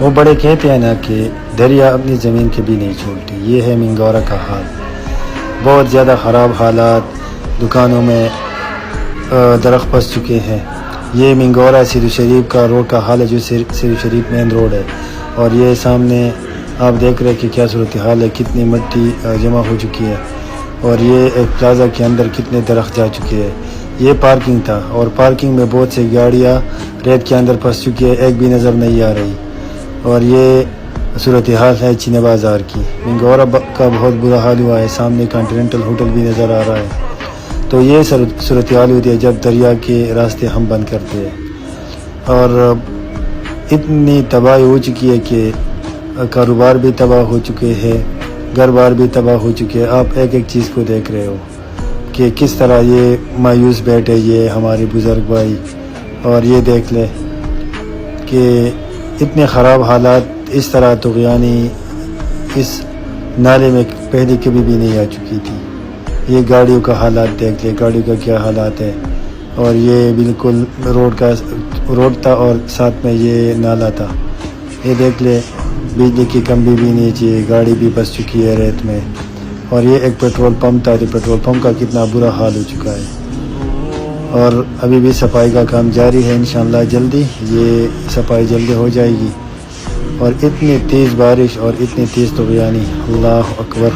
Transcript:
وہ بڑے کہتے ہیں نا کہ دریا اپنی زمین کے بھی نہیں چھوڑتی. یہ ہے منگورا کا حال. بہت زیادہ خراب حالات، دکانوں میں درخت پھنس چکے ہیں. یہ منگورا سیدو شریف کا روڈ کا حال ہے، جو سیدو شریف مین روڈ ہے. اور یہ سامنے آپ دیکھ رہے ہیں کہ کیا صورتحال ہے، کتنی مٹی جمع ہو چکی ہے. اور یہ ایک پلازا کے اندر کتنے درخت جا چکے ہیں. یہ پارکنگ تھا، اور پارکنگ میں بہت سی گاڑیاں ریت کے اندر پھنس چکی ہے، ایک بھی نظر نہیں آ رہی. اور یہ صورتحال ہے چینے بازار کی. منگورا کا بہت برا حال ہوا ہے. سامنے کانٹیننٹل ہوٹل بھی نظر آ رہا ہے. تو یہ صورتحال ہوتی ہے جب دریا کے راستے ہم بند کرتے ہیں. اور اتنی تباہی ہو چکی ہے کہ کاروبار بھی تباہ ہو چکے ہیں، گھر بار بھی تباہ ہو چکے ہیں. آپ ایک ایک چیز کو دیکھ رہے ہو کہ کس طرح یہ مایوس بیٹھے یہ ہمارے بزرگ بھائی. اور یہ دیکھ لے کہ اتنے خراب حالات، اس طرح طغیانی اس نالے میں پہلے کبھی بھی نہیں آ چکی تھی. یہ گاڑیوں کا حالات دیکھ لے، گاڑیوں کا کیا حالات ہے. اور یہ بالکل روڈ تھا اور ساتھ میں یہ نالا تھا. یہ دیکھ لے، بجلی کی کمبی بھی نہیں چاہیے، گاڑی بھی بس چکی ہے ریت میں. اور یہ ایک پیٹرول پمپ تھا، تو پیٹرول پمپ کا کتنا برا حال ہو چکا ہے. اور ابھی بھی صفائی کا کام جاری ہے. انشاءاللہ جلدی یہ صفائی جلدی ہو جائے گی. اور اتنی تیز بارش اور اتنی تیز طغیانی، اللہ اکبر.